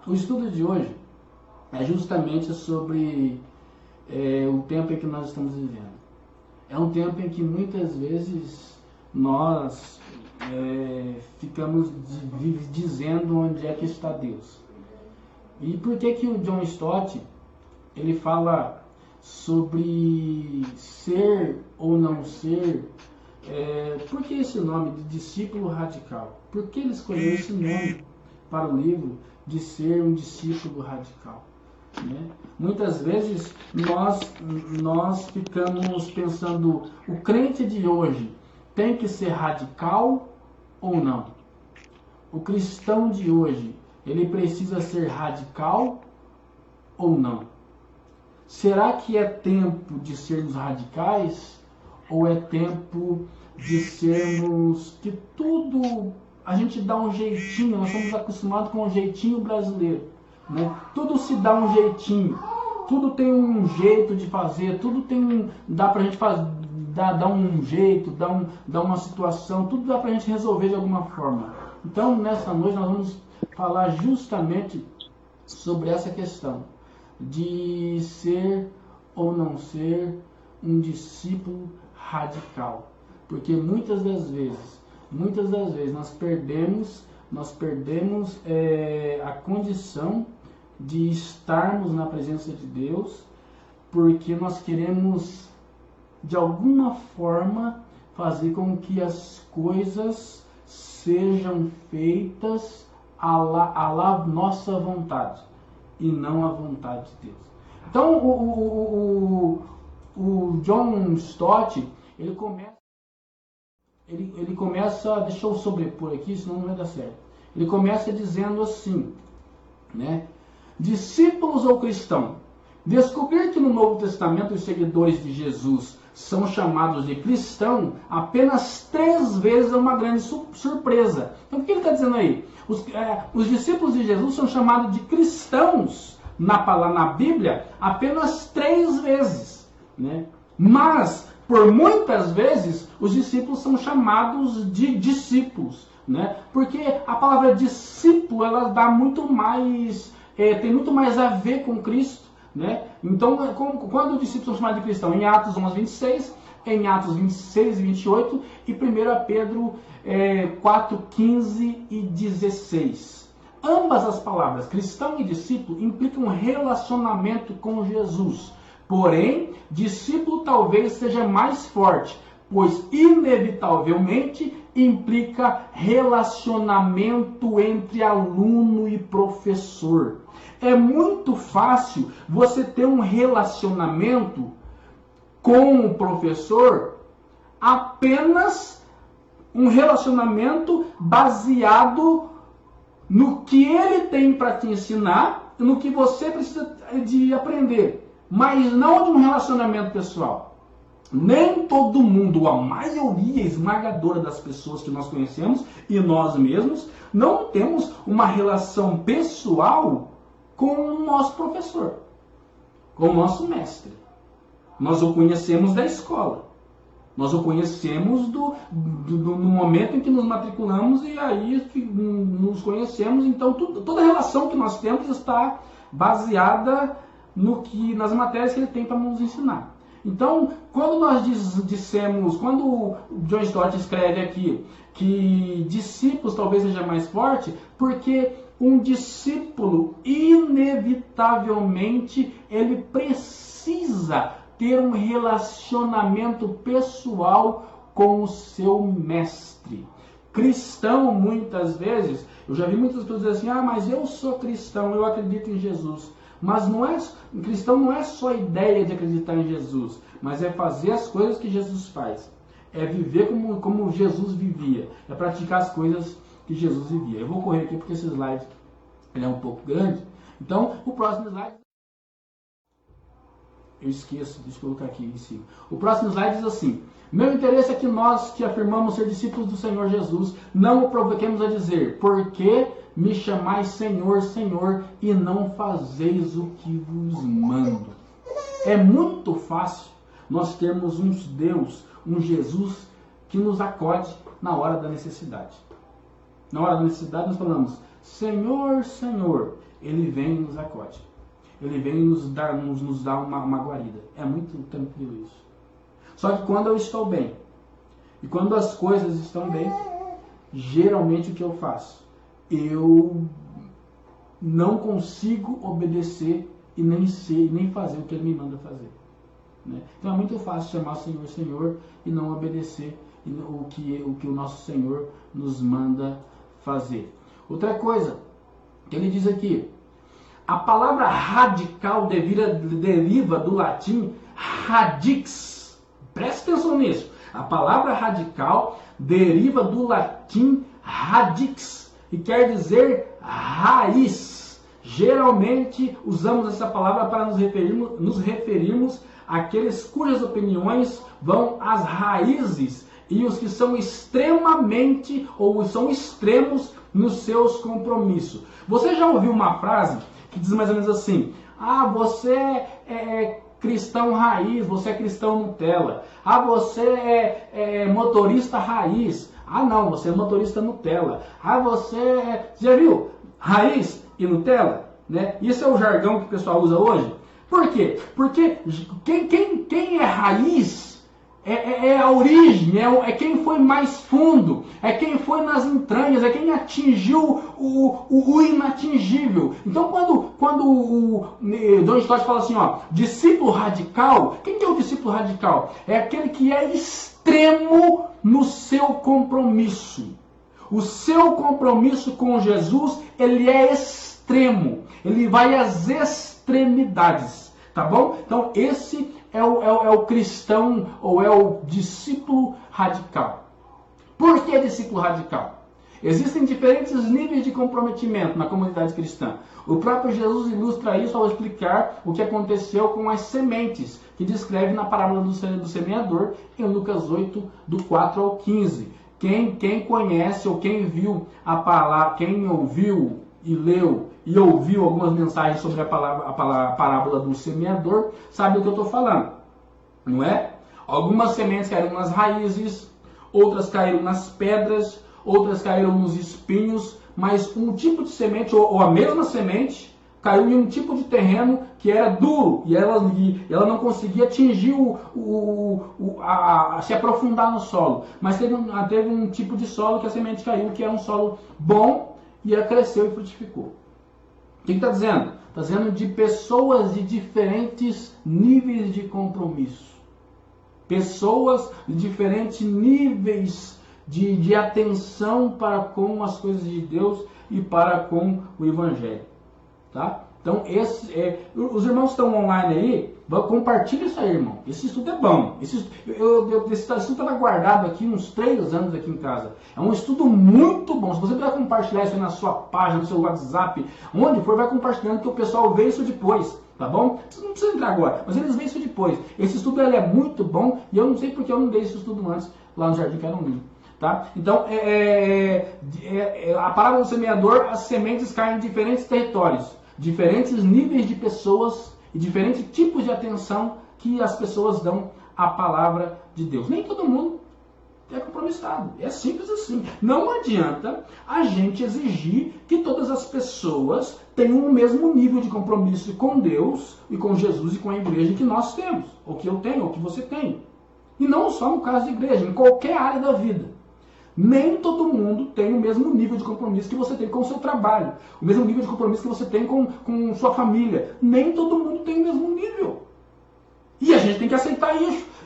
O estudo de hoje é justamente sobre o tempo em que nós estamos vivendo. É um tempo em que muitas vezes nós ficamos dizendo onde é que está Deus. E por que o John Stott ele fala sobre ser ou não ser? Por que esse nome de discípulo radical? Por que ele escolheu esse nome para o livro de ser um discípulo radical? Né? Muitas vezes nós ficamos pensando, o crente de hoje tem que ser radical ou não? O cristão de hoje, ele precisa ser radical ou não? Será que é tempo de sermos radicais ou é tempo de sermos que tudo a gente dá um jeitinho? Nós somos acostumados com um jeitinho brasileiro, né? Tudo se dá um jeitinho, tudo tem um jeito de fazer, tudo tem dá pra gente fazer, dá um jeito, dá uma situação, tudo dá pra gente resolver de alguma forma. Então nessa noite nós vamos falar justamente sobre essa questão de ser ou não ser um discípulo radical, porque muitas das vezes nós perdemos a condição de estarmos na presença de Deus, porque nós queremos de alguma forma fazer com que as coisas sejam feitas à la nossa vontade e não à vontade de Deus. Então o John Stott ele começa, deixa eu sobrepor aqui, senão não vai dar certo. Ele começa dizendo assim, né? Discípulos ou cristão? Descobrir que no Novo Testamento os seguidores de Jesus são chamados de cristão apenas 3 vezes é uma grande surpresa. Então o que ele está dizendo aí? Os discípulos de Jesus são chamados de cristãos na Bíblia apenas 3 vezes, né? Mas por muitas vezes os discípulos são chamados de discípulos, né? Porque a palavra discípulo ela dá muito mais, tem muito mais a ver com Cristo, né? Então quando os discípulos são chamados de cristão? Em Atos 11:26, em Atos 26 e 28 e 1 Pedro 4:15 e 16. Ambas as palavras, cristão e discípulo, implicam um relacionamento com Jesus. Porém, discípulo talvez seja mais forte, pois inevitavelmente implica relacionamento entre aluno e professor. É muito fácil você ter um relacionamento com o professor, apenas um relacionamento baseado no que ele tem para te ensinar, no que você precisa de aprender. Mas não de um relacionamento pessoal. Nem todo mundo, a maioria esmagadora das pessoas que nós conhecemos e nós mesmos, não temos uma relação pessoal com o nosso professor, com o nosso mestre. Nós o conhecemos da escola. Nós o conhecemos no momento em que nos matriculamos e aí nos conhecemos. Então toda a relação que nós temos está baseada nas matérias que ele tem para nos ensinar. Então, quando nós quando o John Stott escreve aqui que discípulos talvez seja mais forte, porque um discípulo inevitavelmente ele precisa ter um relacionamento pessoal com o seu mestre. Cristão, muitas vezes, eu já vi muitas pessoas dizer assim, mas eu sou cristão, eu acredito em Jesus. Mas cristão não é só a ideia de acreditar em Jesus, mas é fazer as coisas que Jesus faz. É viver como Jesus vivia. É praticar as coisas que Jesus vivia. Eu vou correr aqui porque esse slide ele é um pouco grande. Então, o próximo slide... Eu esqueço, deixa eu colocar aqui em cima. O próximo slide diz assim: meu interesse é que nós que afirmamos ser discípulos do Senhor Jesus não o provoquemos a dizer, por que me chamais Senhor, Senhor, e não fazeis o que vos mando? É muito fácil nós termos um Deus, um Jesus que nos acode na hora da necessidade. Na hora da necessidade nós falamos, Senhor, Senhor. Ele vem e nos acode. Ele vem nos dar uma guarida. É muito tranquilo isso. Só que quando eu estou bem, e quando as coisas estão bem, geralmente o que eu faço? Eu não consigo obedecer e nem fazer o que ele me manda fazer. Né? Então é muito fácil chamar o Senhor, Senhor, e não obedecer o que o nosso Senhor nos manda fazer. Outra coisa que ele diz aqui, a palavra radical deriva do latim radix. Preste atenção nisso. A palavra radical deriva do latim radix e quer dizer raiz. Geralmente usamos essa palavra para nos referirmos àqueles cujas opiniões vão às raízes e os que são extremamente ou são extremos nos seus compromissos. Você já ouviu uma frase que diz mais ou menos assim: ah, você é cristão raiz, você é cristão Nutella. Ah, você é motorista raiz. Ah, não, você é motorista Nutella. Ah, você é... Já viu? Raiz e Nutella? Né? Isso é o jargão que o pessoal usa hoje. Por quê? Porque quem é raiz é a origem, é quem foi mais fundo, é quem foi nas entranhas, é quem atingiu o inatingível. Então, quando o John Stott fala assim, ó, discípulo radical, quem que é o discípulo radical? É aquele que é extremo no seu compromisso. O seu compromisso com Jesus, ele é extremo, ele vai às extremidades, tá bom? Então, esse é o cristão ou é o discípulo radical. Por que discípulo radical? Existem diferentes níveis de comprometimento na comunidade cristã. O próprio Jesus ilustra isso ao explicar o que aconteceu com as sementes, que descreve na parábola do semeador, em Lucas 8, do 4 ao 15. Quem conhece ou quem viu a palavra, quem ouviu e leu e ouviu algumas mensagens sobre a parábola do semeador, sabe do que eu estou falando, não é? Algumas sementes caíram nas raízes, outras caíram nas pedras, outras caíram nos espinhos, mas um tipo de semente, ou a mesma semente, caiu em um tipo de terreno que era duro, e ela não conseguia atingir se aprofundar no solo. Mas teve um tipo de solo que a semente caiu, que era um solo bom, e ela cresceu e frutificou. O que está dizendo? Está dizendo de pessoas de diferentes níveis de compromisso. Pessoas de diferentes níveis de atenção para com as coisas de Deus e para com o Evangelho. Tá? Então, os irmãos que estão online aí, compartilha isso aí, irmão. Esse estudo é bom. Esse estudo estava guardado aqui uns 3 anos aqui em casa. É um estudo muito bom. Se você puder compartilhar isso aí na sua página, no seu WhatsApp, onde for, vai compartilhando que o pessoal vê isso depois. Tá bom? Você não precisa entrar agora, mas eles veem isso depois. Esse estudo ele é muito bom e eu não sei porque eu não dei esse estudo antes lá no Jardim Carolinho. Tá? Então, a parábola do semeador, as sementes caem em diferentes territórios, diferentes níveis de pessoas e diferentes tipos de atenção que as pessoas dão à palavra de Deus. Nem todo mundo é compromissado. É simples assim. Não adianta a gente exigir que todas as pessoas tenham o mesmo nível de compromisso com Deus e com Jesus e com a igreja que nós temos, ou que eu tenho, ou que você tem. E não só no caso de igreja, em qualquer área da vida. Nem todo mundo tem o mesmo nível de compromisso que você tem com o seu trabalho, o mesmo nível de compromisso que você tem com sua família. Nem todo mundo tem o mesmo nível. E a gente tem que aceitar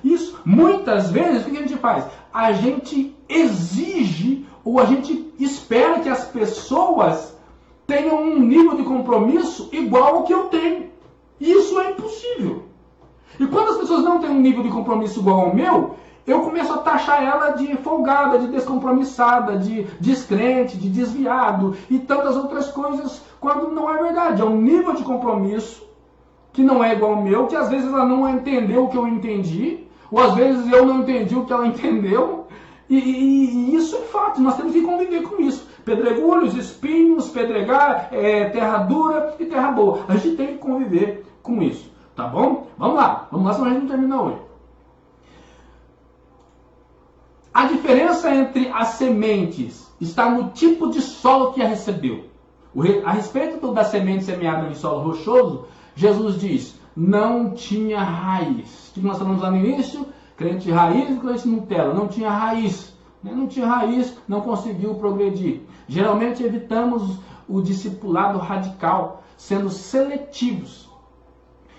isso. Muitas vezes, o que a gente faz? A gente exige ou a gente espera que as pessoas tenham um nível de compromisso igual ao que eu tenho. Isso é impossível. E quando as pessoas não têm um nível de compromisso igual ao meu, eu começo a taxar ela de folgada, de descompromissada, de descrente, de desviado e tantas outras coisas, quando não é verdade. É um nível de compromisso que não é igual ao meu, que às vezes ela não entendeu o que eu entendi, ou às vezes eu não entendi o que ela entendeu, e isso é fato, nós temos que conviver com isso. Pedregulhos, espinhos, pedregar, terra dura e terra boa. A gente tem que conviver com isso, tá bom? Vamos lá, senão a gente não termina hoje. A diferença entre as sementes está no tipo de solo que a recebeu. A respeito da semente semeada em solo rochoso, Jesus diz, não tinha raiz. O que nós falamos lá no início? Crente raiz e crente Nutella. Não tinha raiz. Não tinha raiz, não conseguiu progredir. Geralmente evitamos o discipulado radical, sendo seletivos.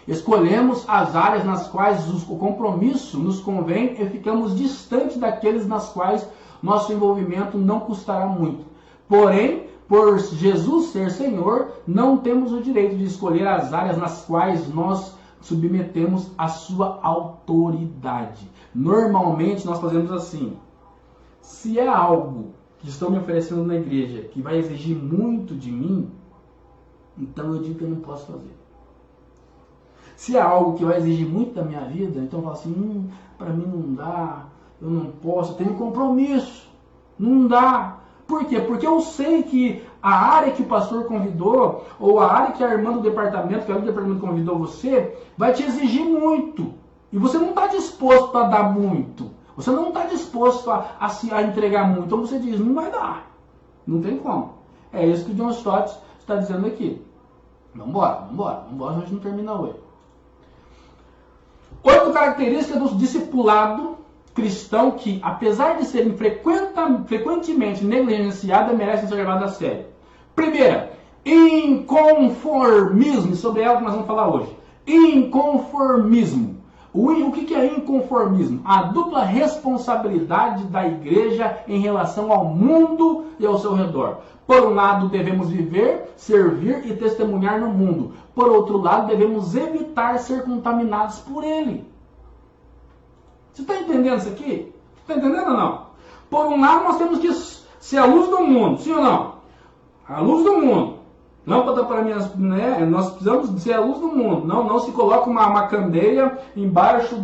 Escolhemos as áreas nas quais o compromisso nos convém e ficamos distantes daqueles nas quais nosso envolvimento não custará muito. Porém, por Jesus ser Senhor, não temos o direito de escolher as áreas nas quais nós submetemos a sua autoridade. Normalmente nós fazemos assim. Se é algo que estão me oferecendo na igreja que vai exigir muito de mim, então eu digo que eu não posso fazer. Se é algo que vai exigir muito da minha vida, então eu falo assim, para mim não dá, eu não posso, eu tenho compromisso, não dá. Por quê? Porque eu sei que a área que o pastor convidou, ou a área que a irmã do departamento, que a irmã do departamento convidou você, vai te exigir muito. E você não está disposto a dar muito. Você não está disposto a entregar muito. Então você diz, não vai dar. Não tem como. É isso que o John Stott está dizendo aqui. Vamos embora, a gente não termina hoje. 8 características do discipulado cristão que, apesar de serem frequentemente negligenciadas, merecem ser levadas a sério. Primeira, inconformismo. Sobre ela que nós vamos falar hoje. Inconformismo. O que é inconformismo? A dupla responsabilidade da igreja em relação ao mundo e ao seu redor. Por um lado, devemos viver, servir e testemunhar no mundo. Por outro lado, devemos evitar ser contaminados por ele. Você está entendendo isso aqui? Está entendendo ou não? Por um lado, nós temos que ser a luz do mundo, sim ou não? A luz do mundo. Lâmpada para minhas, né? Nós precisamos ser a luz do mundo. Não se coloca uma candeia embaixo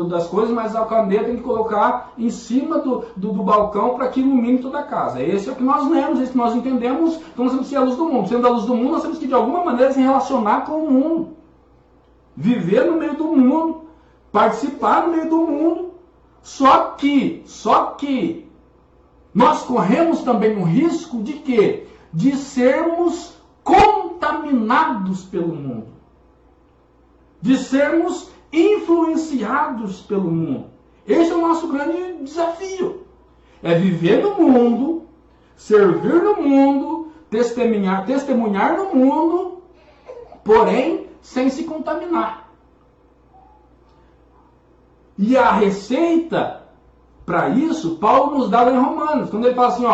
das coisas, mas a candeia tem que colocar em cima do balcão para que ilumine toda a casa. Esse é o que nós lemos, esse que nós entendemos. Então nós temos que ser a luz do mundo. Sendo a luz do mundo, nós temos que de alguma maneira se relacionar com o mundo. Viver no meio do mundo. Participar no meio do mundo. Só que nós corremos também o risco de quê? De sermos contaminados pelo mundo. De sermos influenciados pelo mundo. Esse é o nosso grande desafio. É viver no mundo, servir no mundo, testemunhar no mundo, porém sem se contaminar. E a receita para isso, Paulo nos dá lá em Romanos, quando ele fala assim,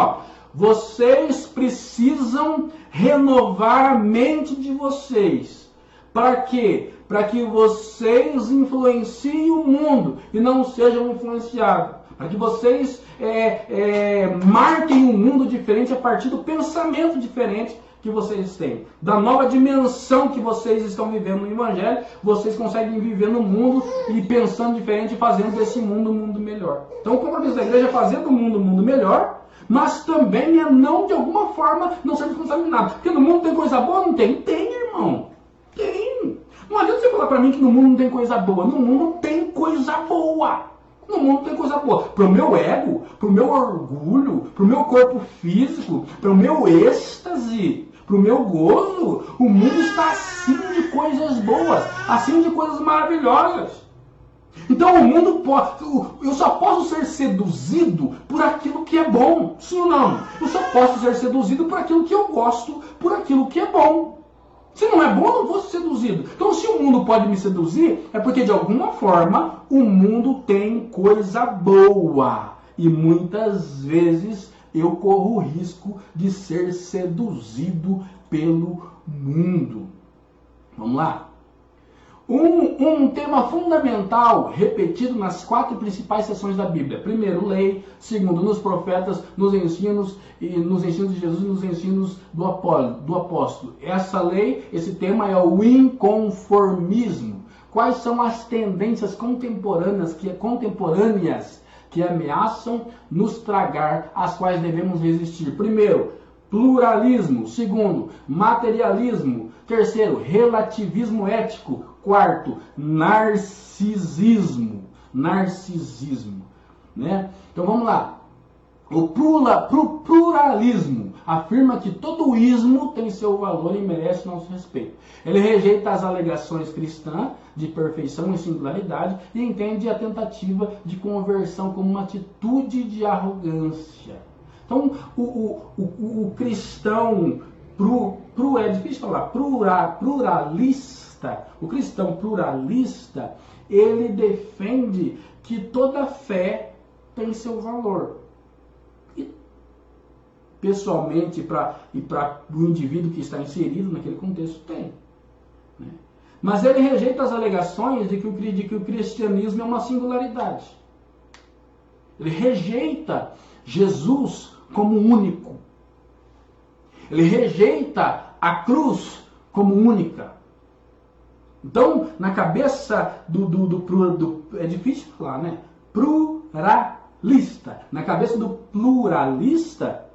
vocês precisam renovar a mente de vocês. Para quê? Para que vocês influenciem o mundo e não sejam influenciados. Para que vocês marquem um mundo diferente a partir do pensamento diferente que vocês têm. Da nova dimensão que vocês estão vivendo no Evangelho, vocês conseguem viver no mundo e pensando diferente e fazendo desse mundo um mundo melhor. Então o compromisso da igreja é fazer do mundo um mundo melhor, mas também é não, de alguma forma, não sermos contaminados. Porque no mundo tem coisa boa? Não tem? Tem, irmão. Tem. Não adianta você falar para mim que no mundo não tem coisa boa. No mundo tem coisa boa. No mundo tem coisa boa. Para o meu ego, para o meu orgulho, para o meu corpo físico, para o meu êxtase, para o meu gozo, o mundo está acima de coisas boas, acima de coisas maravilhosas. Então o mundo pode, eu só posso ser seduzido por aquilo que é bom, sim ou não? Eu só posso ser seduzido por aquilo que eu gosto, por aquilo que é bom. Se não é bom, eu não vou ser seduzido. Então se o mundo pode me seduzir, é porque de alguma forma o mundo tem coisa boa. E muitas vezes eu corro o risco de ser seduzido pelo mundo. Vamos lá? Um tema fundamental repetido nas 4 principais seções da Bíblia. Primeiro, lei. Segundo, nos profetas, nos ensinos de Jesus e nos ensinos do apóstolo. Essa lei, esse tema é o inconformismo. Quais são as tendências contemporâneas que ameaçam nos tragar, as quais devemos resistir? Primeiro, pluralismo. Segundo, materialismo. Terceiro, relativismo ético. Quarto, narcisismo. Né? Então vamos lá. O pluralismo. afirma que todo ismo tem seu valor e merece nosso respeito. Ele rejeita as alegações cristãs de perfeição e singularidade e entende a tentativa de conversão como uma atitude de arrogância. Então, o cristão, é difícil falar, pluralista, o cristão pluralista, ele defende que toda fé tem seu valor. E, pessoalmente, para o indivíduo que está inserido naquele contexto, tem. Né? Mas ele rejeita as alegações de que o cristianismo é uma singularidade. Ele rejeita Jesus como único. Ele rejeita a cruz como única. Então, na cabeça é difícil falar, né? Pluralista. Na cabeça do pluralista,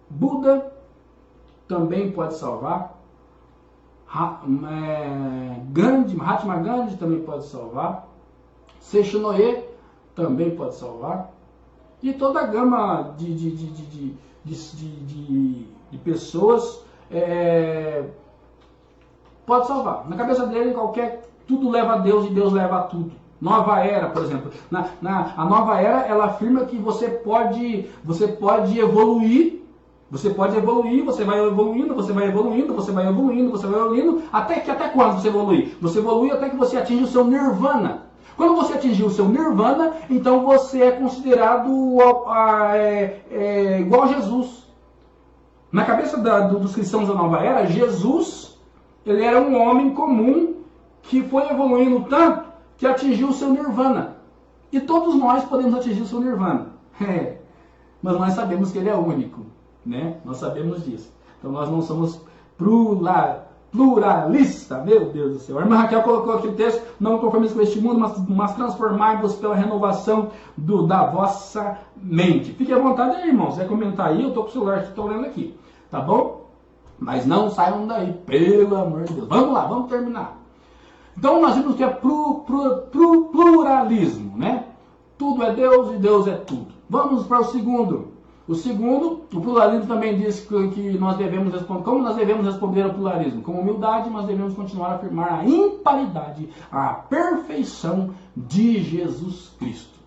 Buda também pode salvar. Mahatma Gandhi também pode salvar. Seixinoe também pode salvar. E toda a gama de pessoas pode salvar. Na cabeça dele, tudo leva a Deus e Deus leva a tudo. Nova era, por exemplo. A nova era, ela afirma que você pode evoluir. Você pode evoluir, você vai evoluindo, você vai evoluindo, você vai evoluindo, você vai evoluindo. Até quando você evolui? Você evolui até que você atinge o seu nirvana. Quando você atingir o seu nirvana, então você é considerado igual a Jesus. Na cabeça dos cristãos da nova era, Jesus, ele era um homem comum que foi evoluindo tanto que atingiu o seu nirvana. E todos nós podemos atingir o seu nirvana. Mas nós sabemos que ele é único. Né? Nós sabemos disso. Então nós não somos pluralista. Meu Deus do céu. A irmã Raquel colocou aqui o texto: não conformeis com este mundo, mas transformai-vos pela renovação da vossa mente. Fique à vontade aí, irmãos. Se comentar aí, eu estou com o celular, estou lendo aqui. Tá bom? Mas não saiam daí, pelo amor de Deus. Vamos lá, vamos terminar. Então nós vimos que é pluralismo, né? Tudo é Deus e Deus é tudo. Vamos para o segundo. O pluralismo também diz que nós devemos responder. Como nós devemos responder ao pluralismo? Com humildade, mas devemos continuar a afirmar a imparidade, a perfeição de Jesus Cristo.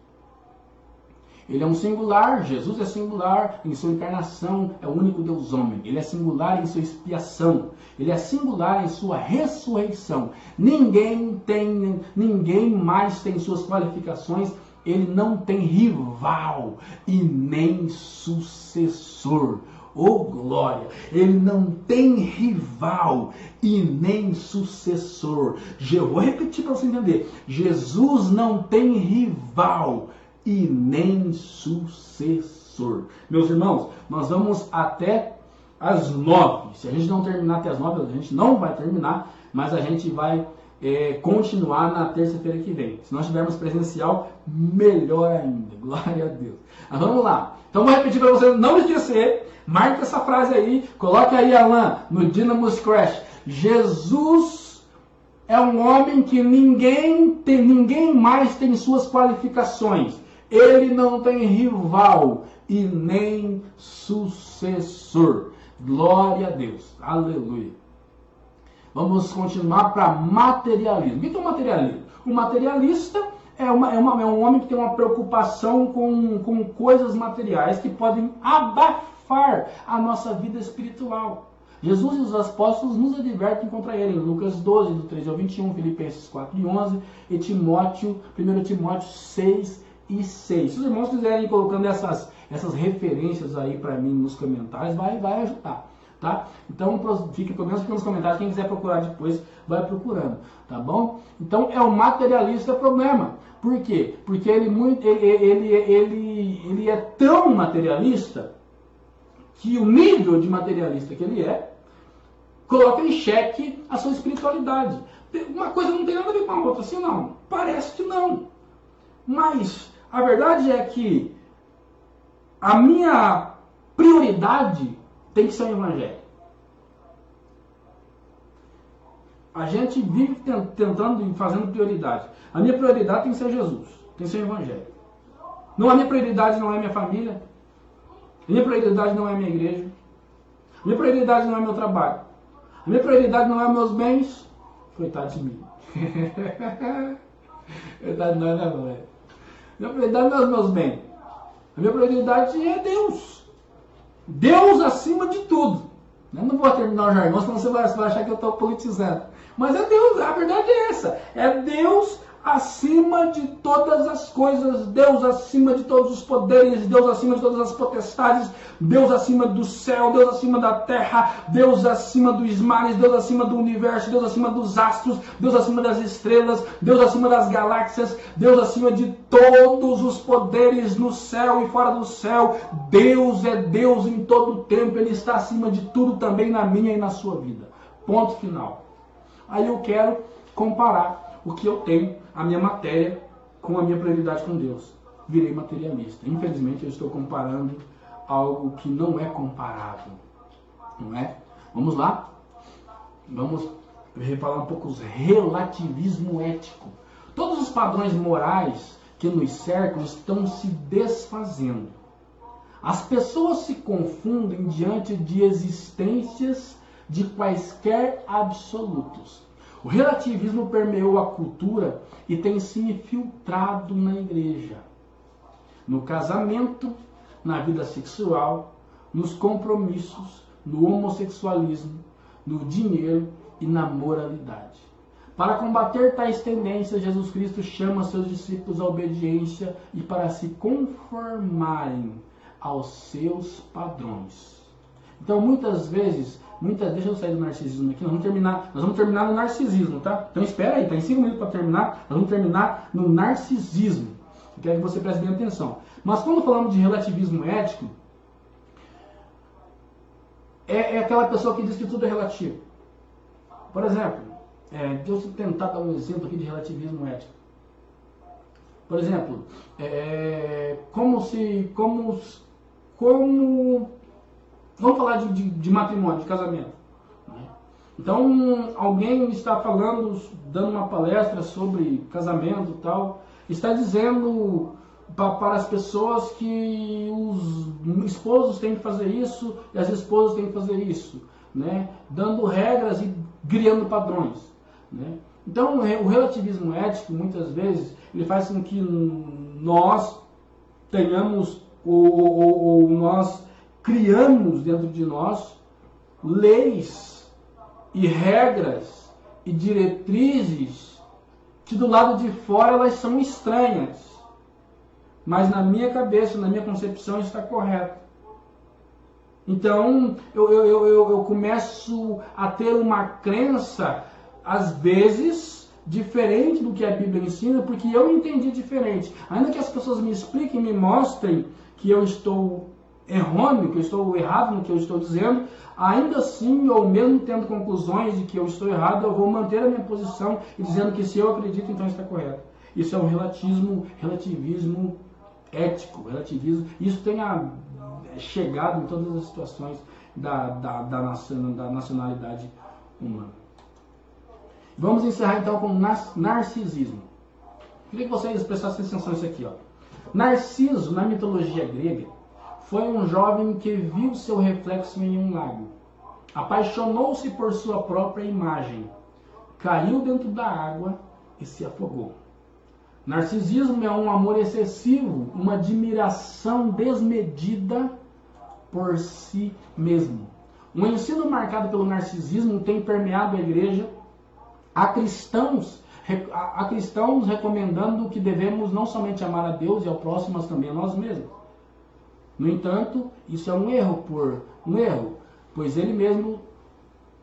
Ele é um singular, Jesus é singular em sua encarnação, é o único Deus homem. Ele é singular em sua expiação, ele é singular em sua ressurreição. Ninguém mais tem suas qualificações. Ele não tem rival e nem sucessor. Oh, glória! Ele não tem rival e nem sucessor. Eu vou repetir para você entender. Jesus não tem rival e nem sucessor. Meus irmãos, nós vamos até às 9. Se a gente não terminar até às 9, a gente não vai terminar, mas a gente vai continuar na terça-feira que vem. Se nós tivermos presencial, melhor ainda. Glória a Deus. Mas vamos lá. Então vou repetir para você não esquecer. Marque essa frase aí. Coloque aí, Alan, no Dynamos Crash. Jesus é um homem que ninguém mais tem suas qualificações. Ele não tem rival e nem sucessor. Glória a Deus. Aleluia. Vamos continuar para materialismo. O que é o materialismo? O materialista é um homem que tem uma preocupação com coisas materiais que podem abafar a nossa vida espiritual. Jesus e os apóstolos nos advertem contra ele em Lucas 12, do 13 ao 21, Filipenses 4 e 11, e 1 Timóteo 6 e 6. Se os irmãos quiserem ir colocando essas referências aí para mim nos comentários, vai ajudar. Tá? Então, fique pelo menos aqui nos comentários. Quem quiser procurar depois, vai procurando. Tá bom? Então, é o materialista problema. Por quê? Porque ele é tão materialista que o nível de materialista que ele coloca em xeque a sua espiritualidade. Uma coisa não tem nada a ver com a outra, assim não. Parece que não. Mas a verdade é que a minha prioridade tem que ser o Evangelho. A gente vive tentando e fazendo prioridade. A minha prioridade tem que ser Jesus. Tem que ser o Evangelho. A minha prioridade não é minha família. A minha prioridade não é a minha igreja. A minha prioridade não é meu trabalho. A minha prioridade não é meus bens. Coitado de mim. Coitado não, não é. A minha prioridade não é os meus bens. A minha prioridade é Deus. Deus acima de tudo. Eu não vou terminar o jargão, senão você vai achar que eu estou politizando. Mas é Deus, a verdade é essa. É Deus acima de todas as coisas, Deus acima de todos os poderes, Deus acima de todas as potestades, Deus acima do céu, Deus acima da terra, Deus acima dos mares, Deus acima do universo, Deus acima dos astros, Deus acima das estrelas, Deus acima das galáxias, Deus acima de todos os poderes no céu e fora do céu. Deus é Deus em todo o tempo, Ele está acima de tudo também na minha e na sua vida. Ponto final. Aí eu quero comparar o que eu tenho, a minha matéria, com a minha prioridade com Deus. Virei materialista. Infelizmente eu estou comparando algo que não é comparável. Não é? Vamos lá? Vamos falar um pouco do relativismo ético. Todos os padrões morais que nos cercam estão se desfazendo. As pessoas se confundem diante de existências de quaisquer absolutos. O relativismo permeou a cultura e tem se infiltrado na igreja, no casamento, na vida sexual, nos compromissos, no homossexualismo, no dinheiro e na moralidade. Para combater tais tendências, Jesus Cristo chama seus discípulos à obediência e para se conformarem aos seus padrões. Então, muitas vezes, deixa eu sair do narcisismo aqui, nós vamos terminar no narcisismo, tá? Então espera aí, tá em 5 minutos para terminar, nós vamos terminar no narcisismo. Eu quero que você preste bem atenção. Mas quando falamos de relativismo ético, é aquela pessoa que diz que tudo é relativo. Por exemplo, deixa eu tentar dar um exemplo aqui de relativismo ético. Por exemplo, vamos falar de matrimônio, de casamento. Então, alguém está falando, dando uma palestra sobre casamento e tal, está dizendo para as pessoas que os esposos têm que fazer isso e as esposas têm que fazer isso, né? Dando regras e criando padrões, né? Então, o relativismo ético, muitas vezes, ele faz com que nós tenhamos, ou nós criamos dentro de nós leis e regras e diretrizes que do lado de fora elas são estranhas, mas na minha cabeça, na minha concepção está correto. Então eu começo a ter uma crença às vezes diferente do que a Bíblia ensina, porque eu entendi diferente. Ainda que as pessoas me expliquem, me mostrem que eu estou errôneo, que eu estou errado no que eu estou dizendo, ainda assim, ou mesmo tendo conclusões de que eu estou errado, eu vou manter a minha posição e dizendo que se eu acredito, então está correto. Isso é um relativismo ético, isso tem chegado em todas as situações da nacionalidade humana. Vamos encerrar então com narcisismo. Queria que vocês prestassem atenção nisso aqui, ó. Narciso, na mitologia grega, foi um jovem que viu seu reflexo em um lago. Apaixonou-se por sua própria imagem. Caiu dentro da água e se afogou. Narcisismo é um amor excessivo, uma admiração desmedida por si mesmo. Um ensino marcado pelo narcisismo tem permeado a igreja. Há cristãos recomendando que devemos não somente amar a Deus e ao próximo, mas também a nós mesmos. No entanto, isso é um erro, pois ele mesmo,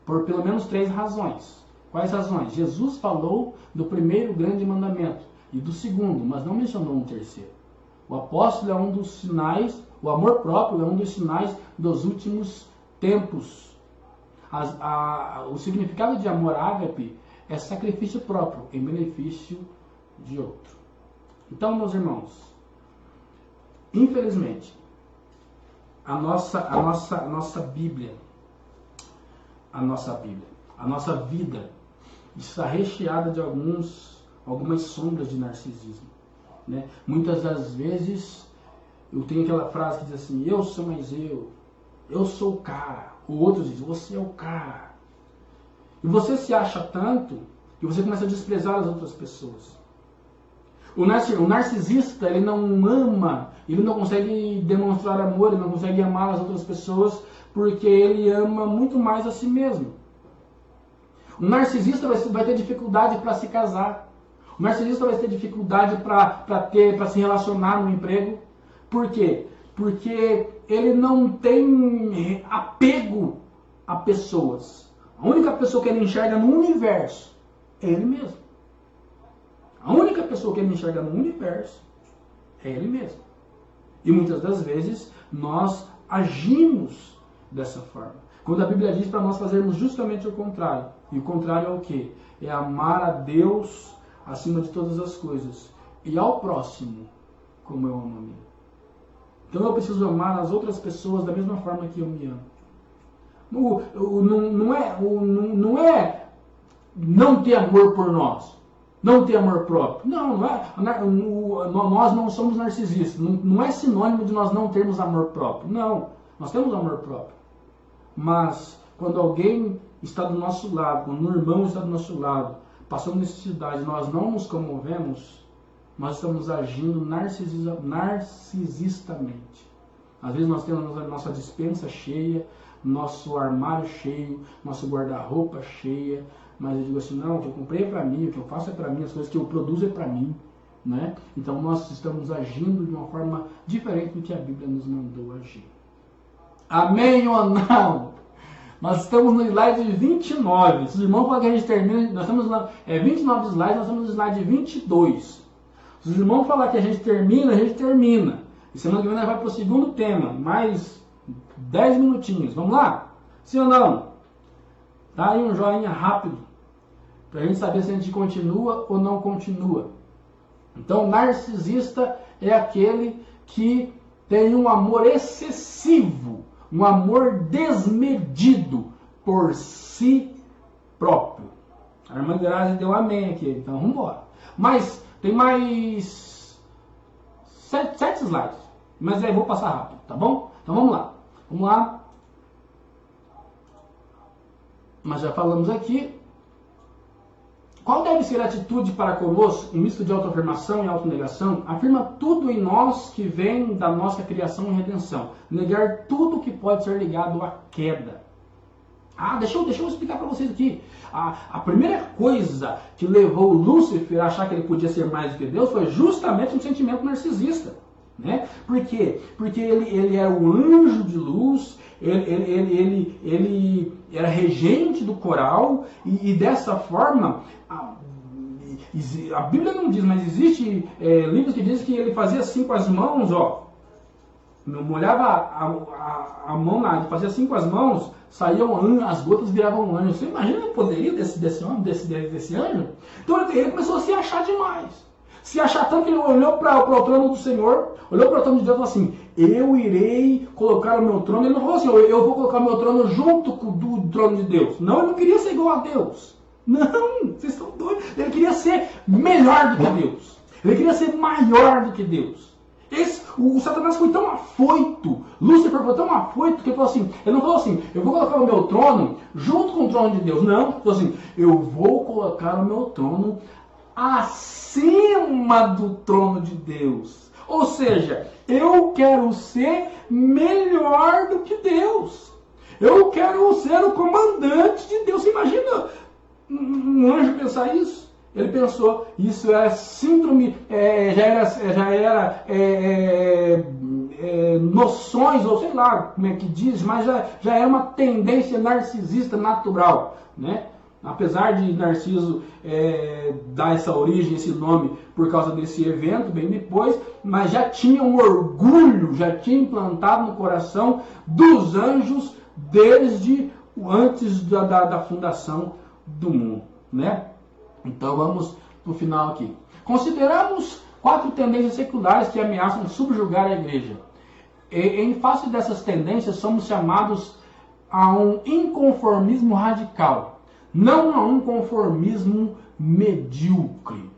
por pelo menos 3 razões. Quais razões? Jesus falou do primeiro grande mandamento e do segundo, mas não mencionou um terceiro. O apóstolo é um dos sinais, o amor próprio é um dos sinais dos últimos tempos. O significado de amor ágape é sacrifício próprio em benefício de outro. Então, meus irmãos, infelizmente, a nossa Bíblia, a nossa vida está recheada de algumas sombras de narcisismo, né? Muitas das vezes eu tenho aquela frase que diz assim, eu sou mais eu sou o cara. O outro diz, você é o cara. E você se acha tanto que você começa a desprezar as outras pessoas. O narcisista, ele não ama, ele não consegue demonstrar amor, ele não consegue amar as outras pessoas porque ele ama muito mais a si mesmo. O narcisista vai ter dificuldade para se casar. O narcisista vai ter dificuldade para se relacionar no emprego. Por quê? Porque ele não tem apego a pessoas. A única pessoa que ele enxerga no universo é ele mesmo. A única pessoa que ele enxerga no universo é ele mesmo. E muitas das vezes nós agimos dessa forma. Quando a Bíblia diz para nós fazermos justamente o contrário. E o contrário é o quê? É amar a Deus acima de todas as coisas. E ao próximo como eu amo a mim. Então eu preciso amar as outras pessoas da mesma forma que eu me amo. Não é não ter amor por nós. Não ter amor próprio. Não é. Nós não somos narcisistas. Não é sinônimo de nós não termos amor próprio. Não. Nós temos amor próprio. Mas quando alguém está do nosso lado, quando um irmão está do nosso lado, passando necessidade, nós não nos comovemos, nós estamos agindo narcisistamente. Às vezes nós temos a nossa despensa cheia, nosso armário cheio, nosso guarda-roupa cheia, mas eu digo assim, não, o que eu comprei é para mim, o que eu faço é para mim, as coisas que eu produzo é para mim, né? Então nós estamos agindo de uma forma diferente do que a Bíblia nos mandou agir. Amém ou não? Nós estamos no slide 29. Se os irmãos falam que a gente termina, nós estamos 29 slides, nós estamos no slide 22. Se os irmãos falar que a gente termina, a gente termina. E semana que vem nós vamos para o segundo tema, mais 10 minutinhos. Vamos lá? Sim ou não? Dá aí um joinha rápido, para a gente saber se a gente continua ou não continua. Então, narcisista é aquele que tem um amor excessivo, um amor desmedido por si próprio. A irmã Grazi deu amém aqui, então vamos embora. Mas tem mais 7 slides, mas aí vou passar rápido, tá bom? Então vamos lá. Vamos lá. Mas já falamos aqui. Qual deve ser a atitude para conosco, um misto de autoafirmação e autonegação? Afirma tudo em nós que vem da nossa criação e redenção. Negar tudo que pode ser ligado à queda. Deixa eu explicar para vocês aqui. A primeira coisa que levou Lúcifer a achar que ele podia ser mais do que Deus foi justamente um sentimento narcisista. Né? Por quê? Porque ele era o anjo de luz, ele era regente do coral, e dessa forma, a Bíblia não diz, mas existe livros que dizem que ele fazia assim com as mãos, ó, molhava a mão lá, fazia assim com as mãos, saíam as gotas viravam anjos. Você imagina o poderio desse homem, desse anjo? Então ele começou a se achar demais. Se achar tanto que ele olhou para o trono do Senhor, olhou para o trono de Deus e falou assim, eu irei colocar o meu trono. Ele não falou assim, eu vou colocar o meu trono junto do trono de Deus. Não, ele não queria ser igual a Deus. Não, vocês estão doidos. Ele queria ser melhor do que Deus. Ele queria ser maior do que Deus. O Satanás foi tão afoito, Lúcifer foi tão afoito, que ele falou assim, ele não falou assim, eu vou colocar o meu trono junto com o trono de Deus. Não, ele falou assim, eu vou colocar o meu trono acima do trono de Deus. Ou seja, eu quero ser melhor do que Deus. Eu quero ser o comandante de Deus. Você imagina um anjo pensar isso? Ele pensou, isso é síndrome, já era noções, ou sei lá como é que diz, mas já era uma tendência narcisista natural, né? Apesar de Narciso dar essa origem, esse nome, por causa desse evento, bem depois, mas já tinha um orgulho, já tinha implantado no coração dos anjos desde antes da fundação do mundo, né? Então vamos para o final aqui. Consideramos 4 tendências seculares que ameaçam subjugar a igreja. Em face dessas tendências, somos chamados a um inconformismo radical. Não a um conformismo medíocre.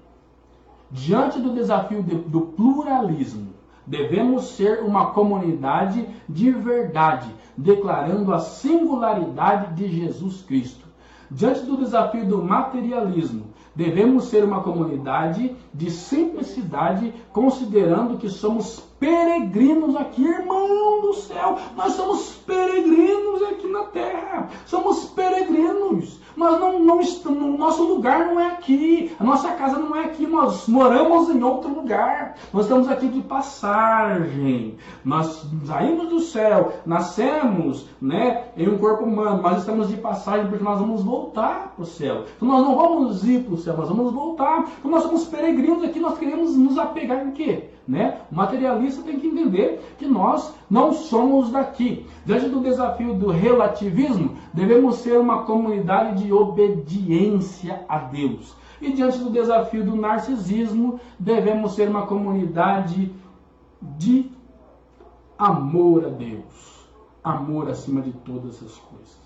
Diante do desafio do pluralismo, Devemos ser uma comunidade de verdade, declarando a singularidade de Jesus Cristo. Diante do desafio do materialismo, devemos ser uma comunidade de simplicidade, considerando que somos peregrinos aqui, irmão do céu. Nós somos peregrinos aqui na terra. Somos peregrinos. Nós não estamos, nosso lugar não é aqui. A nossa casa não é aqui. Nós moramos em outro lugar. Nós estamos aqui de passagem. Nós saímos do céu, nascemos, né, em um corpo humano. Nós estamos de passagem porque nós vamos voltar para o céu. Então nós não vamos ir para o céu, nós vamos voltar. Então nós somos peregrinos aqui. Nós queremos nos apegar em quê? Né? O materialista tem que entender que nós não somos daqui. Diante do desafio do relativismo, devemos ser uma comunidade de obediência a Deus. E diante do desafio do narcisismo, devemos ser uma comunidade de amor a Deus. Amor acima de todas as coisas.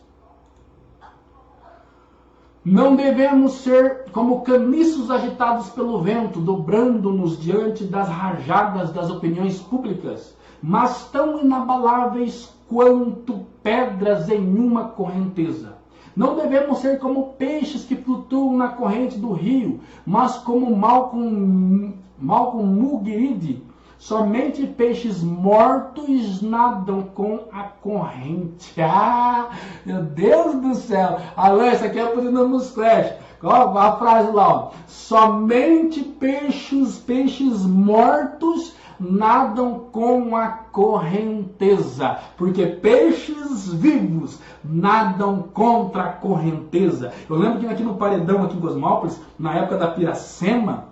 Não devemos ser como caniços agitados pelo vento, dobrando-nos diante das rajadas das opiniões públicas, mas tão inabaláveis quanto pedras em uma correnteza. Não devemos ser como peixes que flutuam na corrente do rio, mas como Malcolm Muggeridge, somente peixes mortos nadam com a corrente. Ah, meu Deus do céu! Alô, isso aqui é por Dinamus Clash. Ó, a frase lá, ó. Somente peixes mortos nadam com a correnteza, porque peixes vivos nadam contra a correnteza. Eu lembro que aqui no Paredão, aqui em Cosmópolis, na época da Piracema,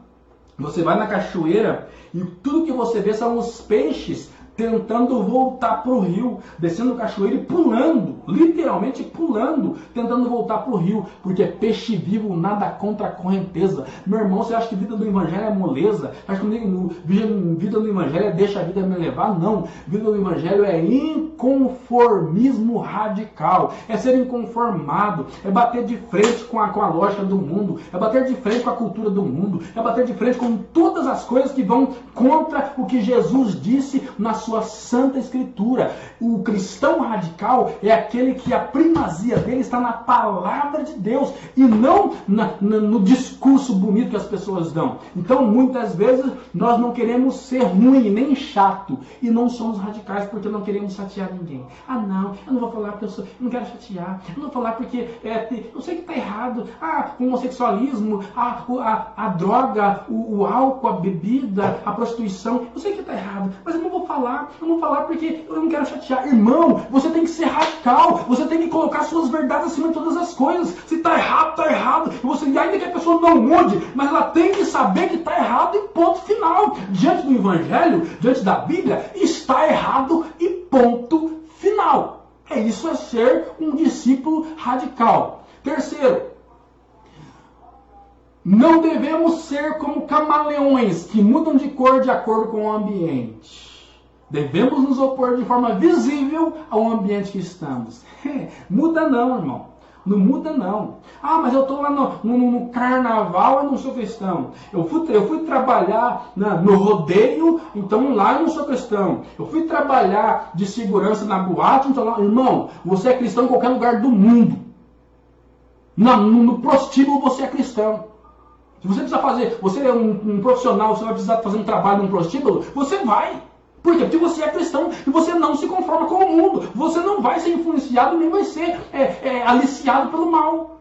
você vai na cachoeira e tudo que você vê são os peixes tentando voltar para o rio, descendo a cachoeira e pulando, literalmente pulando, tentando voltar para o rio, porque peixe vivo nada contra a correnteza. Meu irmão, você acha que vida do evangelho é moleza? Acha que vida do evangelho é deixa a vida me levar? Não, vida do evangelho é inconformismo radical, é ser inconformado, é bater de frente com a lógica do mundo, é bater de frente com a cultura do mundo, é bater de frente com todas as coisas que vão contra o que Jesus disse na sua Santa Escritura. O cristão radical é aquele que a primazia dele está na palavra de Deus e não no discurso bonito que as pessoas dão. Então, muitas vezes, nós não queremos ser ruim nem chato e não somos radicais porque não queremos chatear ninguém. Ah, não, eu não vou falar porque eu não quero chatear. Eu não vou falar porque eu sei que está errado. Ah, o homossexualismo, a droga, o álcool, a bebida, a prostituição. Eu sei que está errado, mas eu não vou falar porque eu não quero chatear. Irmão, você tem que ser radical. Você tem que colocar suas verdades acima de todas as coisas. Se está errado, está errado. E ainda que a pessoa não mude, mas ela tem que saber que está errado e ponto final. Diante do Evangelho, diante da Bíblia, está errado e ponto final. Isso é ser um discípulo radical. Terceiro, não devemos ser como camaleões que mudam de cor de acordo com o ambiente. Devemos nos opor de forma visível ao ambiente que estamos. Muda não, irmão. Não muda não. Ah, mas eu estou lá no carnaval e não sou cristão. Eu fui trabalhar no rodeio, então lá eu não sou cristão. Eu fui trabalhar de segurança na boate, então lá... Irmão, você é cristão em qualquer lugar do mundo. No prostíbulo você é cristão. Se você precisa fazer, você é um profissional, você vai precisar fazer um trabalho num prostíbulo, você vai. Por quê? Porque você é cristão e você não se conforma com o mundo. Você não vai ser influenciado nem vai ser aliciado pelo mal.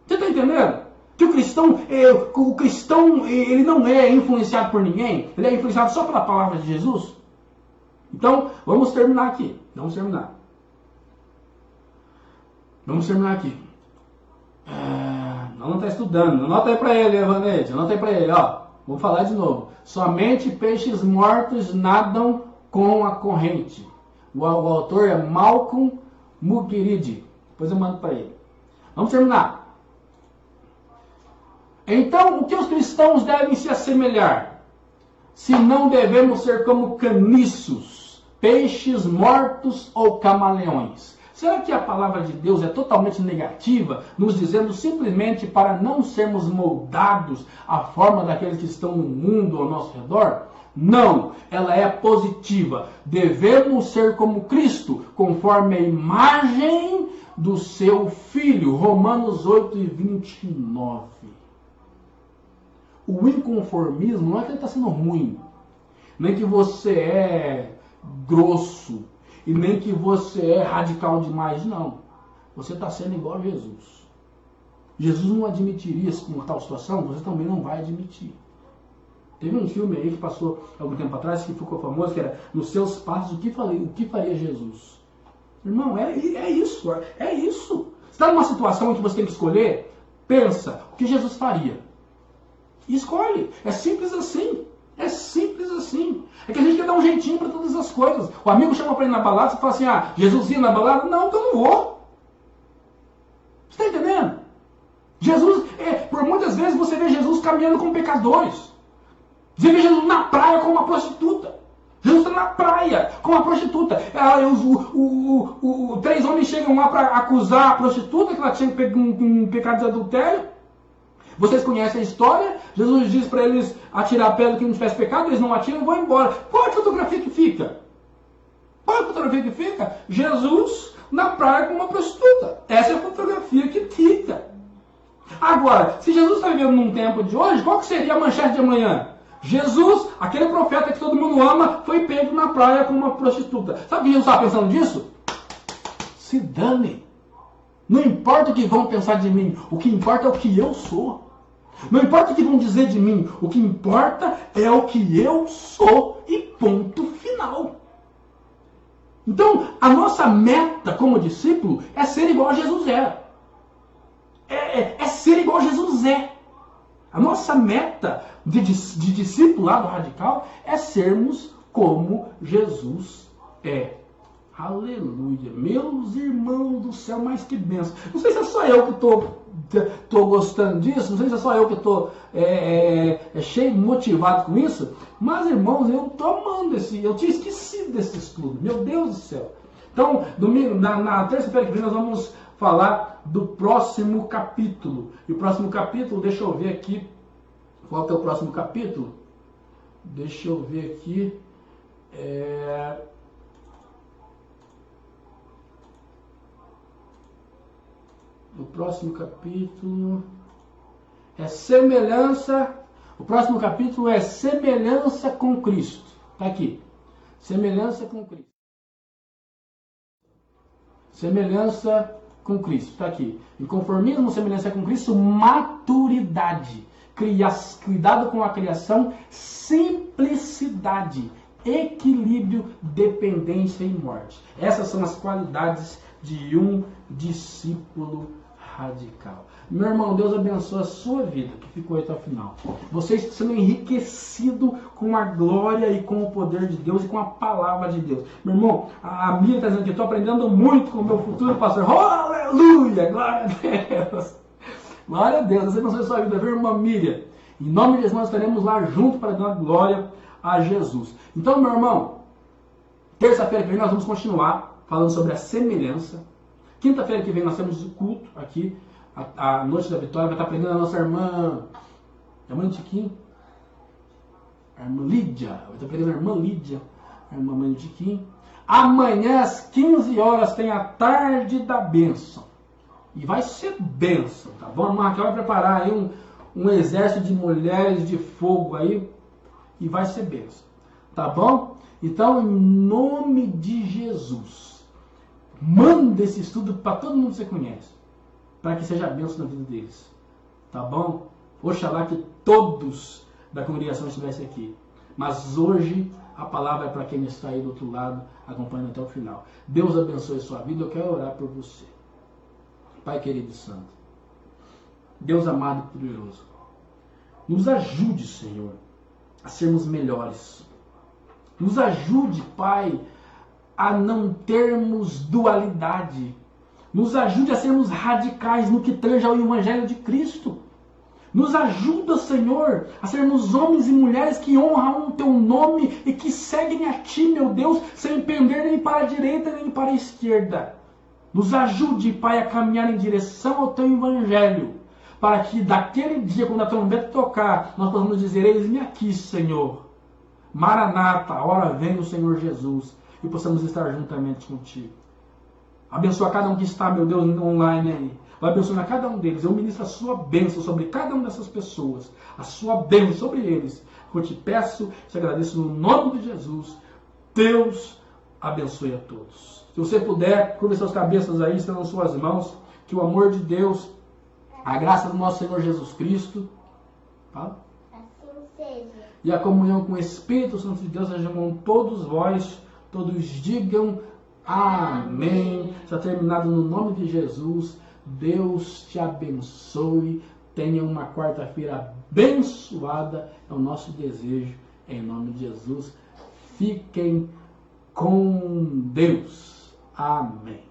Você está entendendo? Que o cristão ele não é influenciado por ninguém. Ele é influenciado só pela palavra de Jesus. Então, vamos terminar aqui. Vamos terminar aqui. Não está estudando. Anota aí para ele, Evanete. Anota aí para ele, ó. Vou falar de novo. Somente peixes mortos nadam com a corrente. O autor é Malcolm Muggeridge. Depois eu mando para ele. Vamos terminar. Então, o que os cristãos devem se assemelhar? Se não devemos ser como caniços, peixes mortos ou camaleões. Será que a palavra de Deus é totalmente negativa, nos dizendo simplesmente para não sermos moldados à forma daqueles que estão no mundo ao nosso redor? Não, ela é positiva. Devemos ser como Cristo, conforme a imagem do seu Filho. Romanos 8:29. O inconformismo não é que ele está sendo ruim, nem que você é grosso, e nem que você é radical demais, não. Você está sendo igual a Jesus. Jesus não admitiria uma tal situação, você também não vai admitir. Teve um filme aí que passou algum tempo atrás, que ficou famoso, que era Nos Seus Passos, o que faria Jesus? Irmão, é isso, é isso. Você está numa situação em que você tem que escolher, pensa, o que Jesus faria? E escolhe. É simples assim. É simples assim. É que a gente quer dar um jeitinho para todas as coisas. O amigo chama para ir na balada, você fala assim, Jesus ia na balada? Não, então eu não vou. Você está entendendo? Jesus, por muitas vezes você vê Jesus caminhando com pecadores. Você vê Jesus na praia com uma prostituta. Jesus está na praia com uma prostituta. Três homens chegam lá para acusar a prostituta, que ela tinha um pecado de adultério. Vocês conhecem a história? Jesus diz para eles atirar a pedra que não tivesse pecado, eles não atiram e vão embora. Qual é a fotografia que fica? Qual é a fotografia que fica? Jesus na praia com uma prostituta. Essa é a fotografia que fica. Agora, se Jesus está vivendo num tempo de hoje, qual que seria a manchete de amanhã? Jesus, aquele profeta que todo mundo ama, foi pego na praia com uma prostituta. Sabe o que Jesus estava pensando disso? Se dane. Não importa o que vão pensar de mim, o que importa é o que eu sou. Não importa o que vão dizer de mim, o que importa é o que eu sou e ponto final. Então, a nossa meta como discípulo é ser igual a Jesus era. É ser igual a Jesus é. A nossa meta de discipulado radical é sermos como Jesus é. Aleluia. Meus irmãos do céu, mas que bênção. Não sei se é só eu que estou gostando disso, não sei se é só eu que estou cheio, motivado com isso, mas irmãos, eu estou amando eu tinha esquecido desse estudo. Meu Deus do céu. Então, domingo, na terça-feira que vem nós vamos falar do próximo capítulo. E o próximo capítulo, deixa eu ver aqui, qual que é o próximo capítulo? Deixa eu ver aqui. O próximo capítulo é semelhança. O próximo capítulo é semelhança com Cristo. Está aqui. Semelhança com Cristo. Semelhança com Cristo. Está aqui. Inconformismo, semelhança com Cristo, maturidade. Cuidado com a criação, simplicidade, equilíbrio, dependência e morte. Essas são as qualidades de um discípulo radical. Meu irmão, Deus abençoe a sua vida, que ficou aí até o final. Vocês sendo enriquecidos com a glória e com o poder de Deus e com a palavra de Deus. Meu irmão, a Miriam está dizendo que estou aprendendo muito com o meu futuro pastor. Oh, aleluia! Glória a Deus! Glória a Deus! Deus abençoe a sua vida, viu, irmã Miriam? Em nome de Jesus, nós estaremos lá juntos para dar glória a Jesus. Então, meu irmão, terça-feira que vem nós vamos continuar falando sobre a semelhança. Quinta-feira que vem nós temos o culto aqui, a Noite da Vitória. Vai estar aprendendo a nossa irmã Mãe Tiquinho, a irmã Lídia. Vai estar aprendendo a irmã Lídia, a irmã Mãe Tiquinho. Amanhã às 15 horas tem a Tarde da Bênção. E vai ser bênção, tá bom? A irmã Raquel vai preparar aí um exército de mulheres de fogo aí e vai ser bênção, tá bom? Então, em nome de Jesus, manda esse estudo para todo mundo que você conhece, para que seja bênção na vida deles, tá bom? Oxalá que todos da congregação estivessem aqui, mas hoje a palavra é para quem está aí do outro lado, acompanhando até o final. Deus abençoe a sua vida, eu quero orar por você. Pai querido e santo, Deus amado e poderoso, nos ajude, Senhor, a sermos melhores. Nos ajude, Pai, a não termos dualidade. Nos ajude a sermos radicais no que tange ao Evangelho de Cristo. Nos ajuda, Senhor, a sermos homens e mulheres que honram o Teu nome e que seguem a Ti, meu Deus, sem pender nem para a direita nem para a esquerda. Nos ajude, Pai, a caminhar em direção ao Teu Evangelho, para que daquele dia, quando a trombeta tocar, nós possamos dizer: eis-me aqui, Senhor. Maranata, a hora vem o Senhor Jesus, e possamos estar juntamente contigo. Abençoa cada um que está, meu Deus, online aí. Vai abençoar cada um deles. Eu ministro a sua bênção sobre cada uma dessas pessoas. A sua bênção sobre eles. Eu te peço, te agradeço no nome de Jesus. Deus abençoe a todos. Se você puder, curva suas cabeças aí, estão nas suas mãos. Que o amor de Deus, a graça do nosso Senhor Jesus Cristo, fala, assim seja, e a comunhão com o Espírito Santo de Deus seja com todos vós. Todos digam amém. Está terminado no nome de Jesus. Deus te abençoe. Tenha uma quarta-feira abençoada. É o nosso desejo. Em nome de Jesus. Fiquem com Deus. Amém.